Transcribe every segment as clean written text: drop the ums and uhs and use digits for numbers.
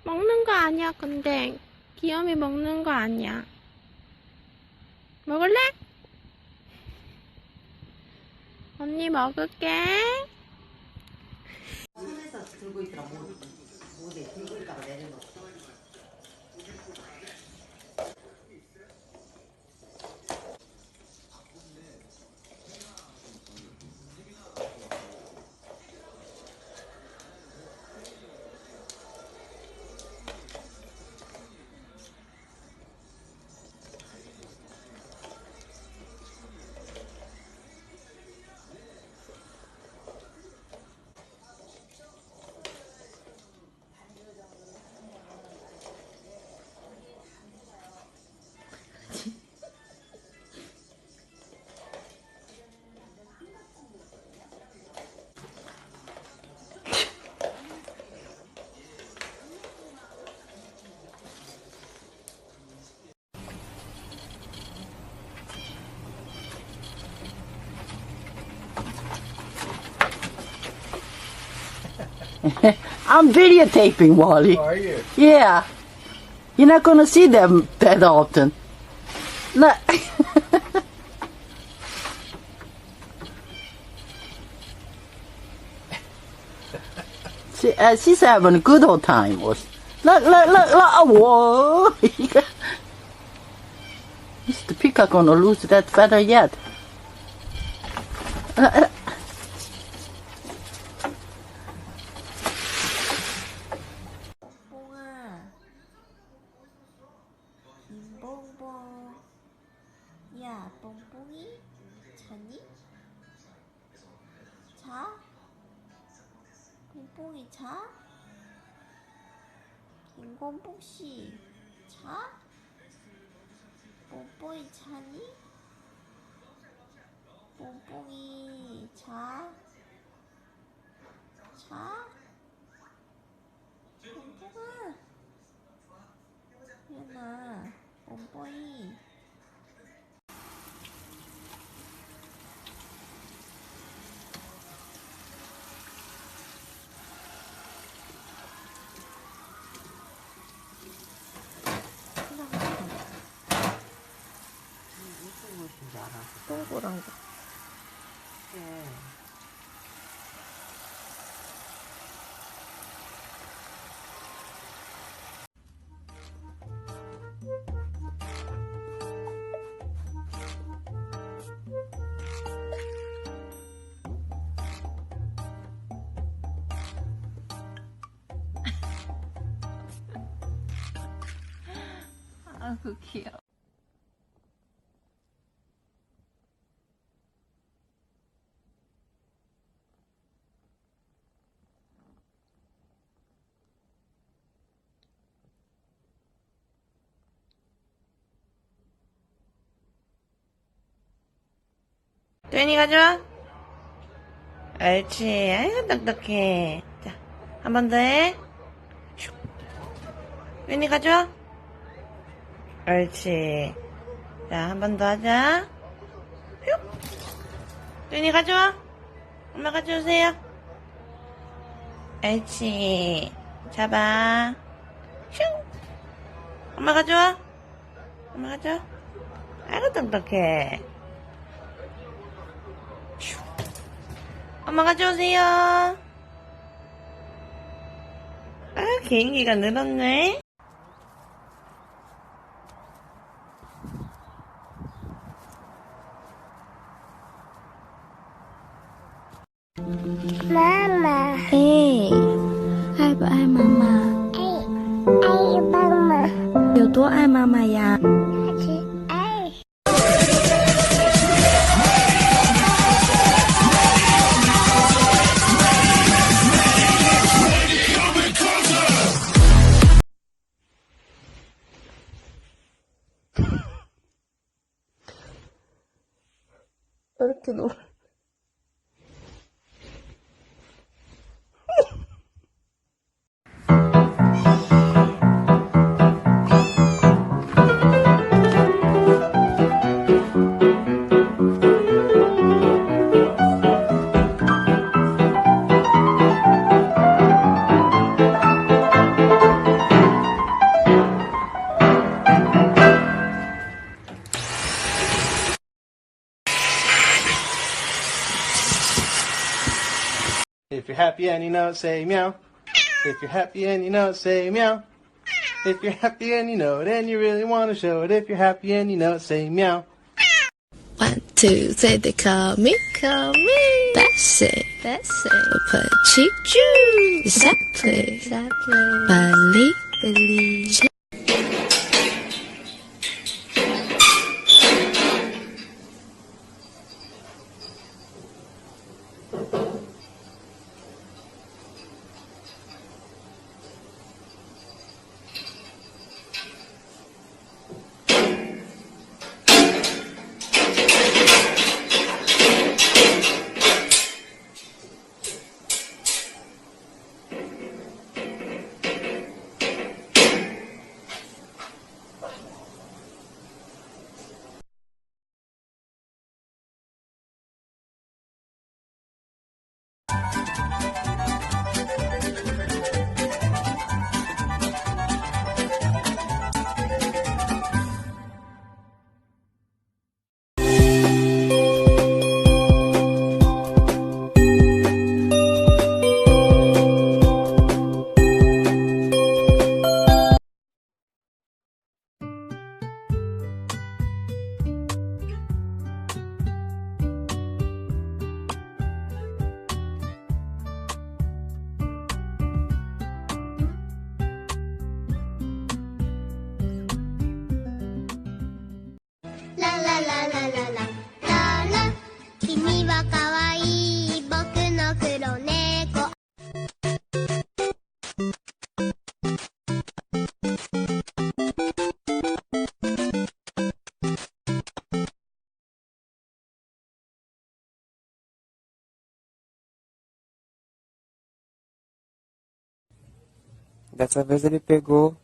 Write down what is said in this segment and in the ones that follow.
먹는 거 아니야, 근데. 귀염이 먹는 거 아니야. 먹을래? 언니 먹을게. 손에서 들고 있더라. 못에 들고 있다가 내려놓고. I'm videotaping, Wally. Are you? Yeah. You're not gonna see them that often. No. She's having a good old time. Look. Whoa. Is the peacock gonna lose that feather yet? 뽕뽕. 야, 뽕뽕이 자니? 자? 뽕뽕이 자? 김곰뽕씨 자? 뽕뽕이 자니? 뽕뽕이 자? 자? 뽕뽕아 얘나 뽕뽕이 동그란 거. 아이고 귀여워. 도현이 가져와. 옳지. 아이고 똑똑해. 자, 한 번 더 해. 슉. 도현이 가져와. 옳지. 자, 한 번 더 하자. 슉. 도현이 가져와. 엄마 가져오세요. 옳지. 잡아. 슝. 엄마 가져와. 엄마 가져와. 아이고 똑똑해. 엄마 가져오세요. 아, 개인기가 늘었네. Mama. Ê, ai bảo ai mama? Ai mama. Nhiều tố ai mama ya? Ai. 이렇게 놀. If you're happy and you know it, say meow. If you're happy and you know it, say meow. If you're happy and you know it and you really want to show it, if you're happy and you know it, say meow. 1, 2, 3, they call me, Bessie, Pachichu, exactly, Bali, La la la la la la la la 君は可愛い僕の黒猫 Dessa vez ele pegou.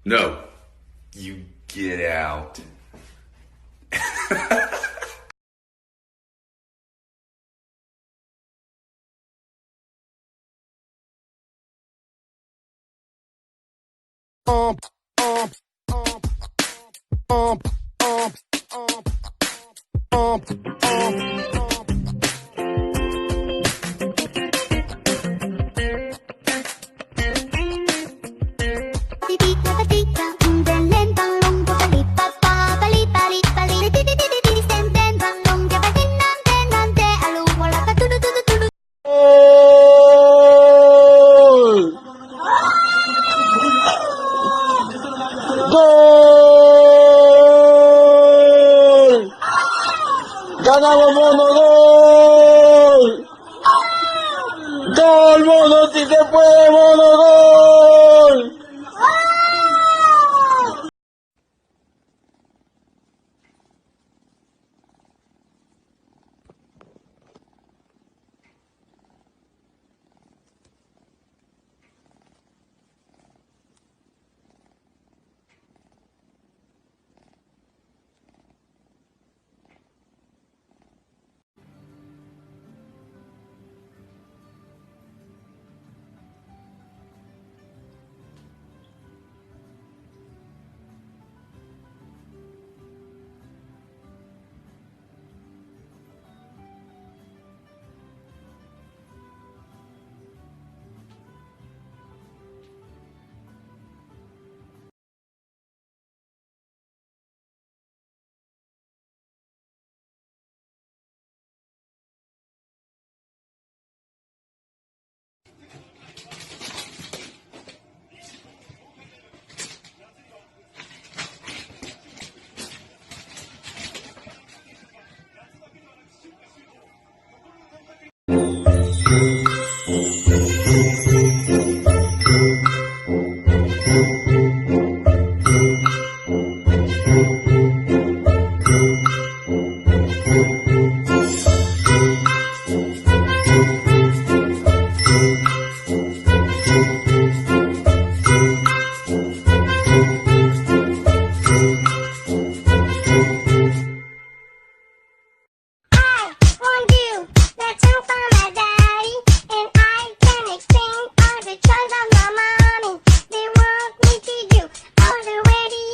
No, you get out. ¡Ganamos, mono! ¡Gol! ¡Gol, mono! ¡Si se puede, mono! ¡Gol! that song from my daddy, and I can explain all the chores of my mommy. They want me to do all the ready.